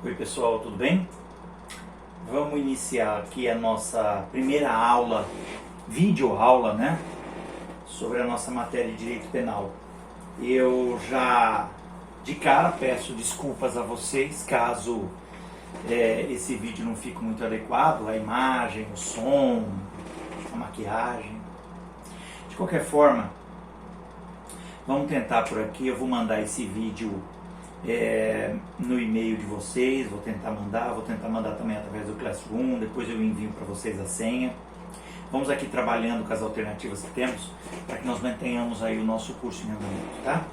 Oi pessoal, tudo bem? Vamos iniciar aqui a nossa primeira aula, videoaula, né? Sobre a nossa matéria de direito penal. Eu já de cara peço desculpas a vocês caso esse vídeo não fique muito adequado, a imagem, o som, a maquiagem. De qualquer forma, vamos tentar por aqui. Eu vou mandar esse vídeo no e-mail de vocês, vou tentar mandar também através do Classroom, depois eu envio para vocês a senha. Vamos aqui trabalhando com as alternativas que temos para que nós mantenhamos aí o nosso curso em andamento, tá?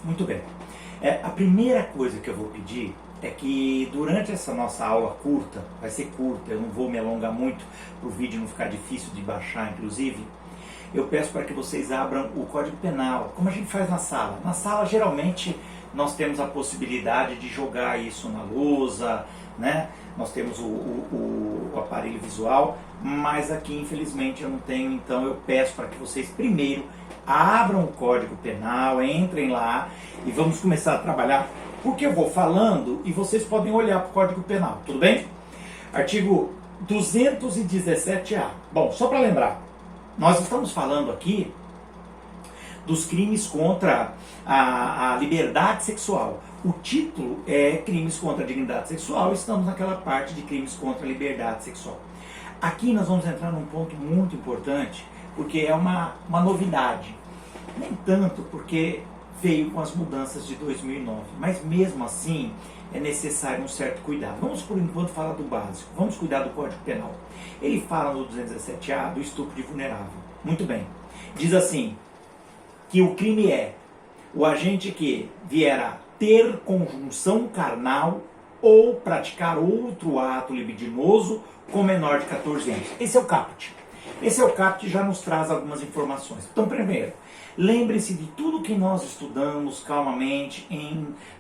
Muito bem. A primeira coisa que eu vou pedir é que durante essa nossa aula curta, vai ser curta, eu não vou me alongar muito para o vídeo não ficar difícil de baixar, inclusive, eu peço para que vocês abram o Código Penal, como a gente faz na sala. Na sala, geralmente, nós temos a possibilidade de jogar isso na lousa, né? Nós temos o aparelho visual, mas aqui, infelizmente, eu não tenho, então eu peço para que vocês primeiro abram o Código Penal, entrem lá e vamos começar a trabalhar, porque eu vou falando e vocês podem olhar para o Código Penal, tudo bem? Artigo 217-A. Bom, só para lembrar, nós estamos falando aqui dos crimes contra a liberdade sexual. O título é crimes contra a dignidade sexual, estamos naquela parte de crimes contra a liberdade sexual. Aqui nós vamos entrar num ponto muito importante, porque é uma novidade. Nem tanto porque veio com as mudanças de 2009, mas mesmo assim é necessário um certo cuidado. Vamos por enquanto falar do básico, vamos cuidar do Código Penal. Ele fala no 217-A do estupro de vulnerável. Muito bem. Diz assim, que o crime é o agente que vier a ter conjunção carnal ou praticar outro ato libidinoso com menor de 14 anos. Esse é o caput. Esse é o caput, já nos traz algumas informações. Então, primeiro, lembre-se de tudo que nós estudamos calmamente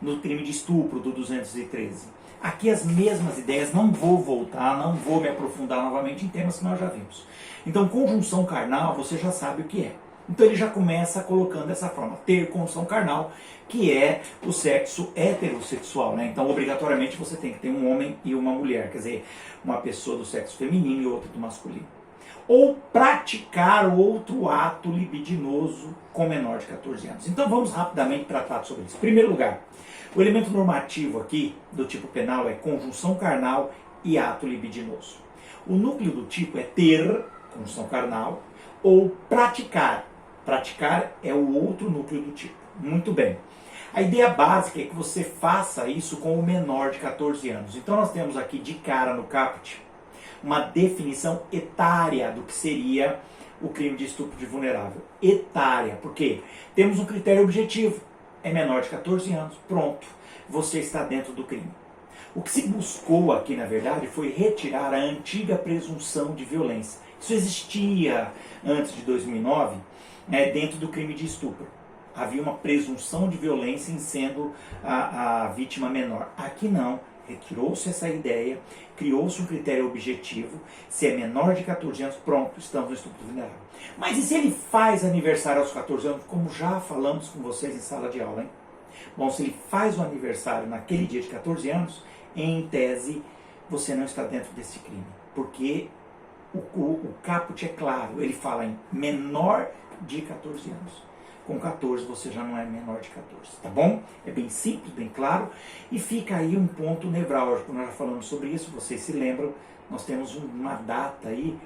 no crime de estupro do 213. Aqui as mesmas ideias, não vou voltar, não vou me aprofundar novamente em temas que nós já vimos. Então, conjunção carnal, você já sabe o que é. Então ele já começa colocando dessa forma, ter conjunção carnal, que é o sexo heterossexual, né? Então obrigatoriamente você tem que ter um homem e uma mulher, quer dizer, uma pessoa do sexo feminino e outra do masculino. Ou praticar outro ato libidinoso com menor de 14 anos. Então vamos rapidamente tratar sobre isso. Em primeiro lugar, o elemento normativo aqui do tipo penal é conjunção carnal e ato libidinoso. O núcleo do tipo é ter conjunção carnal ou praticar. Praticar é o outro núcleo do tipo. Muito bem. A ideia básica é que você faça isso com o menor de 14 anos. Então nós temos aqui de cara no caput uma definição etária do que seria o crime de estupro de vulnerável. Etária, porque temos um critério objetivo. É menor de 14 anos. Pronto. Você está dentro do crime. O que se buscou aqui, na verdade, foi retirar a antiga presunção de violência. Isso existia antes de 2009, dentro do crime de estupro. Havia uma presunção de violência em sendo a vítima menor. Aqui não, retirou-se essa ideia, criou-se um critério objetivo, se é menor de 14 anos, pronto, estamos no estupro vulnerável. Mas e se ele faz aniversário aos 14 anos, como já falamos com vocês em sala de aula, hein? Bom, se ele faz o aniversário naquele dia de 14 anos, em tese, você não está dentro desse crime, porque o caput é claro, ele fala em menor de 14 anos. Com 14 você já não é menor de 14, tá bom? É bem simples, bem claro, e fica aí um ponto nevrálgico. Nós já falamos sobre isso, vocês se lembram, nós temos uma data aí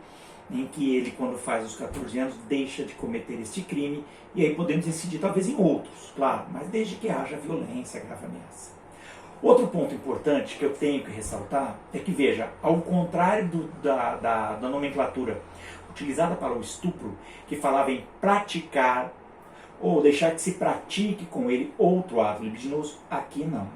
em que ele, quando faz os 14 anos, deixa de cometer este crime, e aí podemos incidir talvez em outros, claro, mas desde que haja violência, grave ameaça. Outro ponto importante que eu tenho que ressaltar é que, veja, ao contrário da nomenclatura utilizada para o estupro, que falava em praticar ou deixar que se pratique com ele outro ato libidinoso, aqui não.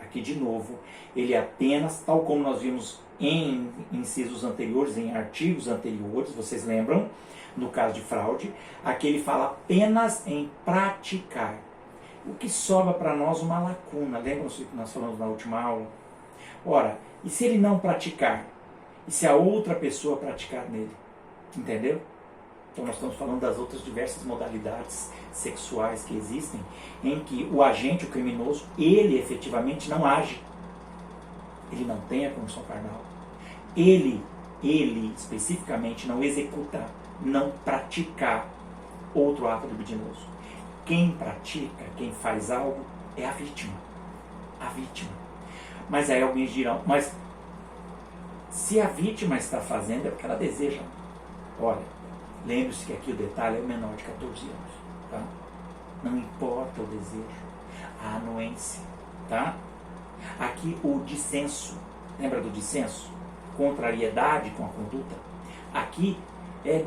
Aqui, de novo, ele é apenas, tal como nós vimos em incisos anteriores, em artigos anteriores, vocês lembram, no caso de fraude, aqui ele fala apenas em praticar. O que sobra para nós uma lacuna, lembram-se que nós falamos na última aula? Ora, e se ele não praticar? E se a outra pessoa praticar nele? Entendeu? Então nós estamos falando das outras diversas modalidades sexuais que existem, em que o agente, o criminoso, ele efetivamente não age. ele não tem a condição carnal. Ele especificamente não executa, não praticar outro ato libidinoso. Quem pratica, quem faz algo é a vítima. A vítima. Mas aí alguns dirão, mas se a vítima está fazendo é porque ela deseja. Olha, lembre-se que aqui o detalhe é o menor de 14 anos. Tá? Não importa o desejo, a anuência. Tá? Aqui o dissenso, lembra do dissenso? Contrariedade com a conduta. Aqui é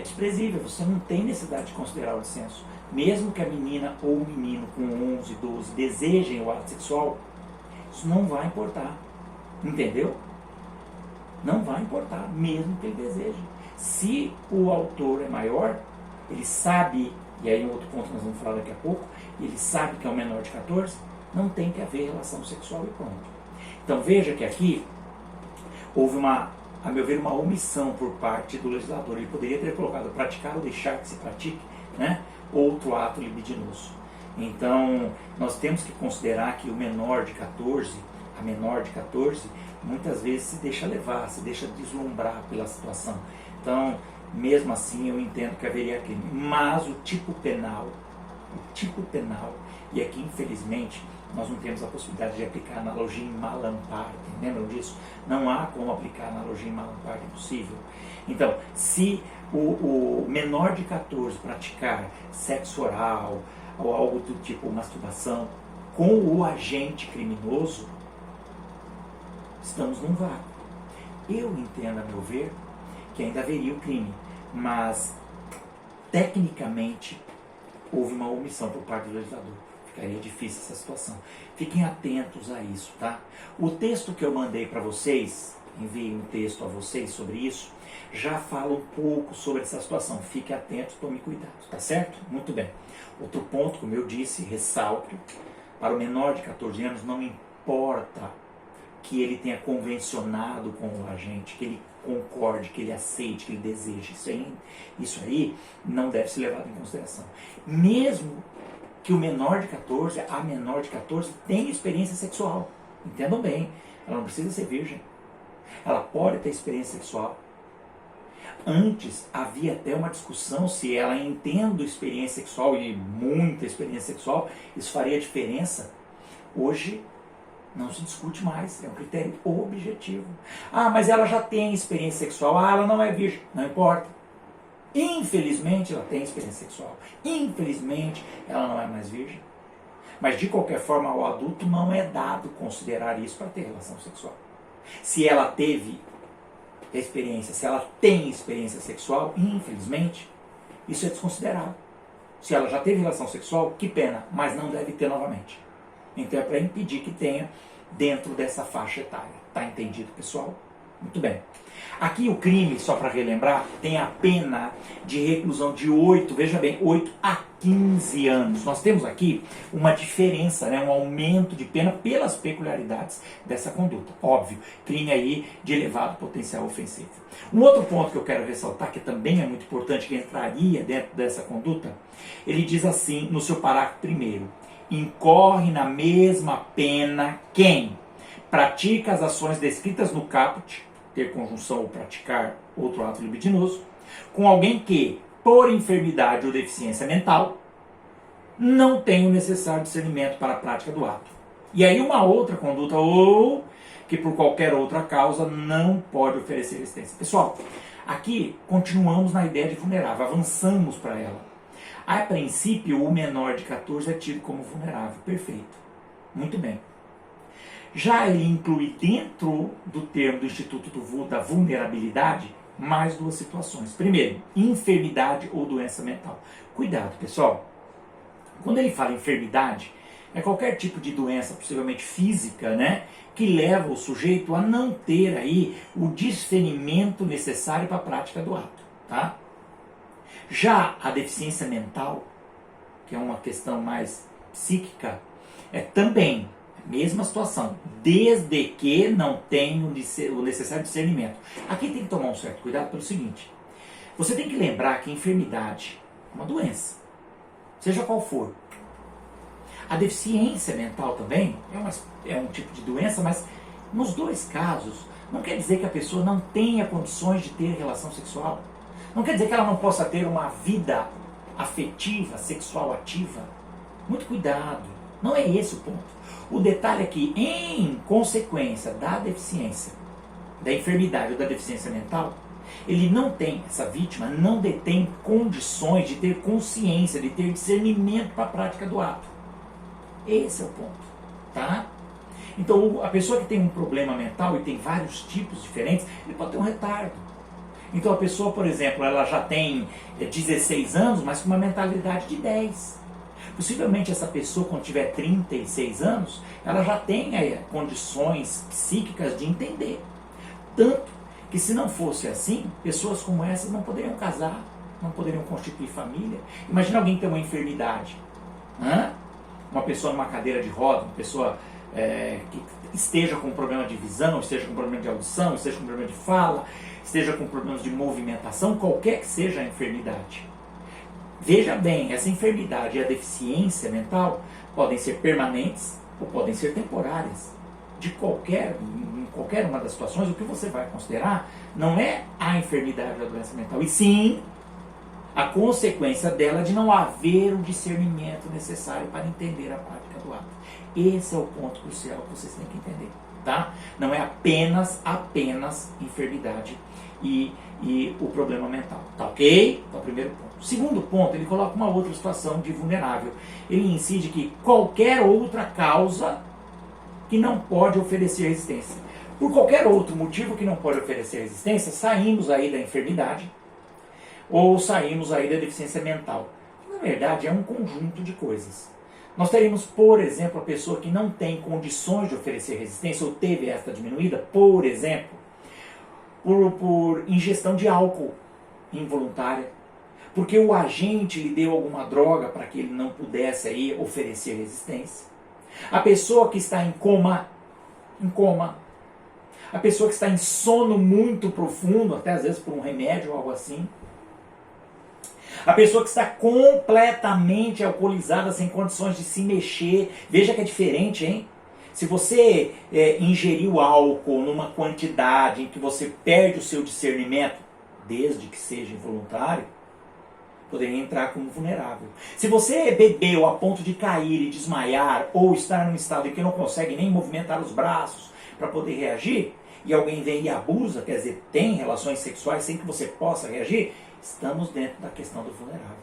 desprezível, você não tem necessidade de considerar o dissenso. Mesmo que a menina ou o menino com 11, 12 desejem o ato sexual, isso não vai importar. Entendeu? Não vai importar, mesmo que ele deseje. Se o autor é maior, ele sabe, e aí um outro ponto que nós vamos falar daqui a pouco, ele sabe que é um menor de 14, não tem que haver relação sexual e pronto. Então veja que aqui houve a meu ver, uma omissão por parte do legislador. Ele poderia ter colocado praticar ou deixar que se pratique, né, outro ato libidinoso. Então, nós temos que considerar que o menor de 14, a menor de 14, muitas vezes se deixa levar, se deixa deslumbrar pela situação. Então, mesmo assim, eu entendo que haveria crime. Mas o tipo penal, e aqui, infelizmente, nós não temos a possibilidade de aplicar a analogia em Malamparte. Lembram disso? Não há como aplicar a analogia em Malamparte, é impossível. Então, se o menor de 14 praticar sexo oral ou algo do tipo masturbação com o agente criminoso, estamos num vácuo. Eu entendo, a meu ver, que ainda haveria o crime, mas tecnicamente houve uma omissão por parte do legislador. Ficaria difícil essa situação. Fiquem atentos a isso, tá? O texto que eu mandei para vocês, enviei um texto a vocês sobre isso, já fala um pouco sobre essa situação. Fiquem atentos, tome cuidado, tá certo? Muito bem. Outro ponto, como eu disse, ressalto, para o menor de 14 anos, não importa que ele tenha convencionado com o agente, que ele concorde, que ele aceite, que ele deseje. Isso aí não deve ser levado em consideração. Mesmo que o menor de 14, a menor de 14, tenha experiência sexual. Entendam bem, ela não precisa ser virgem. Ela pode ter experiência sexual. Antes havia até uma discussão se ela, tendo experiência sexual e muita experiência sexual, isso faria diferença. Hoje não se discute mais, é um critério objetivo. Ah, mas ela já tem experiência sexual, ela não é virgem, não importa. Infelizmente ela tem experiência sexual, infelizmente ela não é mais virgem. Mas de qualquer forma ao adulto não é dado considerar isso para ter relação sexual. Se ela teve experiência, se ela tem experiência sexual, infelizmente, isso é desconsiderado. Se ela já teve relação sexual, que pena, mas não deve ter novamente. Então é para impedir que tenha dentro dessa faixa etária. Tá entendido, pessoal? Muito bem. Aqui o crime, só para relembrar, tem a pena de reclusão de 8, veja bem, 8 a 15 anos. Nós temos aqui uma diferença, né, um aumento de pena pelas peculiaridades dessa conduta. Óbvio, crime aí de elevado potencial ofensivo. Um outro ponto que eu quero ressaltar, que também é muito importante, que entraria dentro dessa conduta, ele diz assim no seu parágrafo 1º: incorre na mesma pena quem pratica as ações descritas no caput, ter conjunção ou praticar outro ato libidinoso, com alguém que, por enfermidade ou deficiência mental, não tem o necessário discernimento para a prática do ato. E aí uma outra conduta, ou que por qualquer outra causa não pode oferecer resistência. Pessoal, aqui continuamos na ideia de vulnerável, avançamos para ela. A princípio, o menor de 14 é tido como vulnerável. Perfeito. Muito bem. Já ele inclui dentro do termo do Instituto da Vulnerabilidade mais duas situações. Primeiro, enfermidade ou doença mental. Cuidado, pessoal. Quando ele fala enfermidade, é qualquer tipo de doença, possivelmente física, né, que leva o sujeito a não ter aí o discernimento necessário para a prática do ato, tá? Já a deficiência mental, que é uma questão mais psíquica, é também a mesma situação, desde que não tenha o necessário discernimento. Aqui tem que tomar um certo cuidado pelo seguinte: você tem que lembrar que a enfermidade é uma doença, seja qual for. A deficiência mental também é um tipo de doença, mas Nos dois casos, não quer dizer que a pessoa não tenha condições de ter relação sexual. Não quer dizer que ela não possa ter uma vida afetiva, sexual ativa. Muito cuidado, não é esse o ponto. O detalhe é que, em consequência da deficiência, da enfermidade ou da deficiência mental, ele não tem, essa vítima não detém condições de ter consciência, de ter discernimento para a prática do ato. Esse é o ponto, tá? Então, a pessoa que tem um problema mental, e tem vários tipos diferentes, ele pode ter um retardo. Então, a pessoa, por exemplo, ela já tem 16 anos, mas com uma mentalidade de 10. Possivelmente essa pessoa, quando tiver 36 anos, ela já tenha condições psíquicas de entender. Tanto que, se não fosse assim, pessoas como essas não poderiam casar, não poderiam constituir família. Imagina alguém que tem uma enfermidade, uma pessoa numa cadeira de roda, uma pessoa que esteja com problema de visão, esteja com problema de audição, esteja com problema de fala, esteja com problemas de movimentação, qualquer que seja a enfermidade. Veja bem, essa enfermidade e a deficiência mental podem ser permanentes ou podem ser temporárias. Em qualquer uma das situações, o que você vai considerar não é a enfermidade ou a doença mental, e sim a consequência dela de não haver o discernimento necessário para entender a prática do ato. Esse é o ponto crucial que vocês têm que entender, tá? Não é apenas enfermidade e o problema mental, tá ok? Então, primeiro ponto. Segundo ponto, ele coloca uma outra situação de vulnerável. Ele incide que qualquer outra causa que não pode oferecer resistência. Por qualquer outro motivo que não pode oferecer resistência, saímos aí da enfermidade ou saímos aí da deficiência mental. Na verdade, é um conjunto de coisas. Nós teríamos, por exemplo, a pessoa que não tem condições de oferecer resistência ou teve esta diminuída, por exemplo, por ingestão de álcool involuntária, porque o agente lhe deu alguma droga para que ele não pudesse aí oferecer resistência. A pessoa que está em coma, a pessoa que está em sono muito profundo, até às vezes por um remédio ou algo assim, a pessoa que está completamente alcoolizada, sem condições de se mexer. Veja que é diferente, hein? Se você ingeriu álcool numa quantidade em que você perde o seu discernimento, desde que seja involuntário, poderia entrar como vulnerável. Se você bebeu a ponto de cair e desmaiar, ou estar num estado em que não consegue nem movimentar os braços para poder reagir, e alguém vem e abusa, quer dizer, tem relações sexuais sem que você possa reagir, estamos dentro da questão do vulnerável.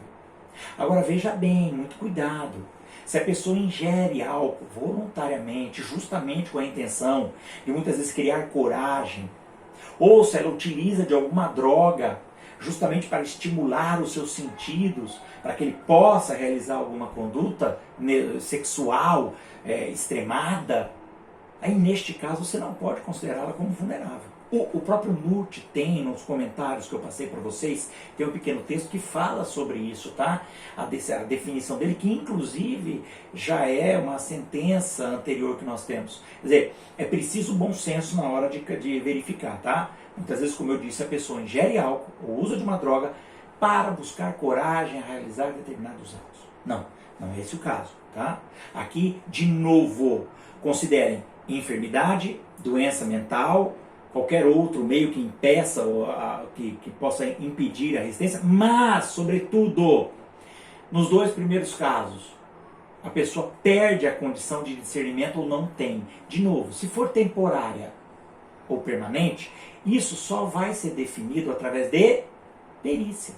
Agora veja bem, muito cuidado. Se a pessoa ingere álcool voluntariamente, justamente com a intenção de muitas vezes criar coragem, ou se ela utiliza de alguma droga justamente para estimular os seus sentidos, para que ele possa realizar alguma conduta sexual extremada, aí neste caso você não pode considerá-la como vulnerável. O próprio Nurt tem nos comentários que eu passei para vocês, tem um pequeno texto que fala sobre isso, tá? A definição dele, que inclusive já é uma sentença anterior que nós temos. Quer dizer, é preciso bom senso na hora de verificar, tá? Muitas vezes, como eu disse, a pessoa ingere álcool ou usa de uma droga para buscar coragem a realizar determinados atos. Não é esse o caso, tá? Aqui, de novo, considerem enfermidade, doença mental, qualquer outro meio que impeça, que possa impedir a resistência, mas, sobretudo, nos dois primeiros casos, a pessoa perde a condição de discernimento ou não tem. De novo, se for temporária ou permanente, isso só vai ser definido através de perícia.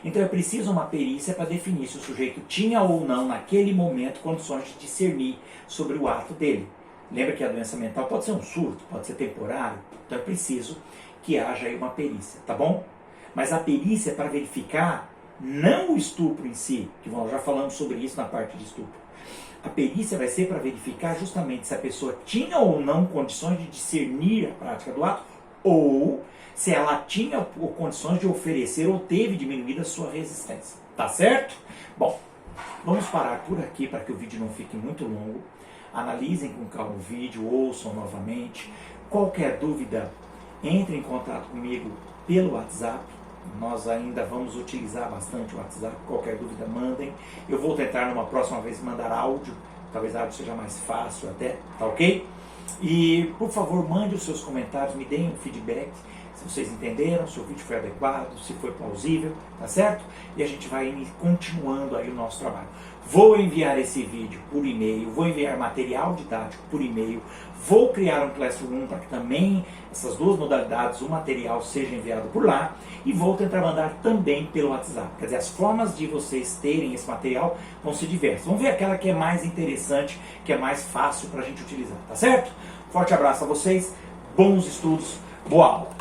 Então é preciso uma perícia para definir se o sujeito tinha ou não, naquele momento, condições de discernir sobre o ato dele. Lembra que a doença mental pode ser um surto, pode ser temporário, então é preciso que haja aí uma perícia, tá bom? Mas a perícia é para verificar não o estupro em si, que nós já falamos sobre isso na parte de estupro. A perícia vai ser para verificar justamente se a pessoa tinha ou não condições de discernir a prática do ato, ou se ela tinha condições de oferecer ou teve diminuída a sua resistência. Tá certo? Bom, vamos parar por aqui para que o vídeo não fique muito longo. Analisem com calma o vídeo, ouçam novamente. Qualquer dúvida, entre em contato comigo pelo WhatsApp. Nós ainda vamos utilizar bastante o WhatsApp. Qualquer dúvida, mandem. Eu vou tentar numa próxima vez mandar áudio talvez áudio seja mais fácil até, tá ok? E, por favor, mande os seus comentários, me deem um feedback, se vocês entenderam, se o vídeo foi adequado, se foi plausível, tá certo? E a gente vai continuando aí o nosso trabalho. Vou enviar esse vídeo por e-mail, vou enviar material didático por e-mail, vou criar um Classroom para que também essas duas modalidades, o material seja enviado por lá, e vou tentar mandar também pelo WhatsApp. Quer dizer, as formas de vocês terem esse material vão ser diversas. Vamos ver aquela que é mais interessante, que é mais fácil para a gente utilizar, tá certo? Forte abraço a vocês, bons estudos, boa aula!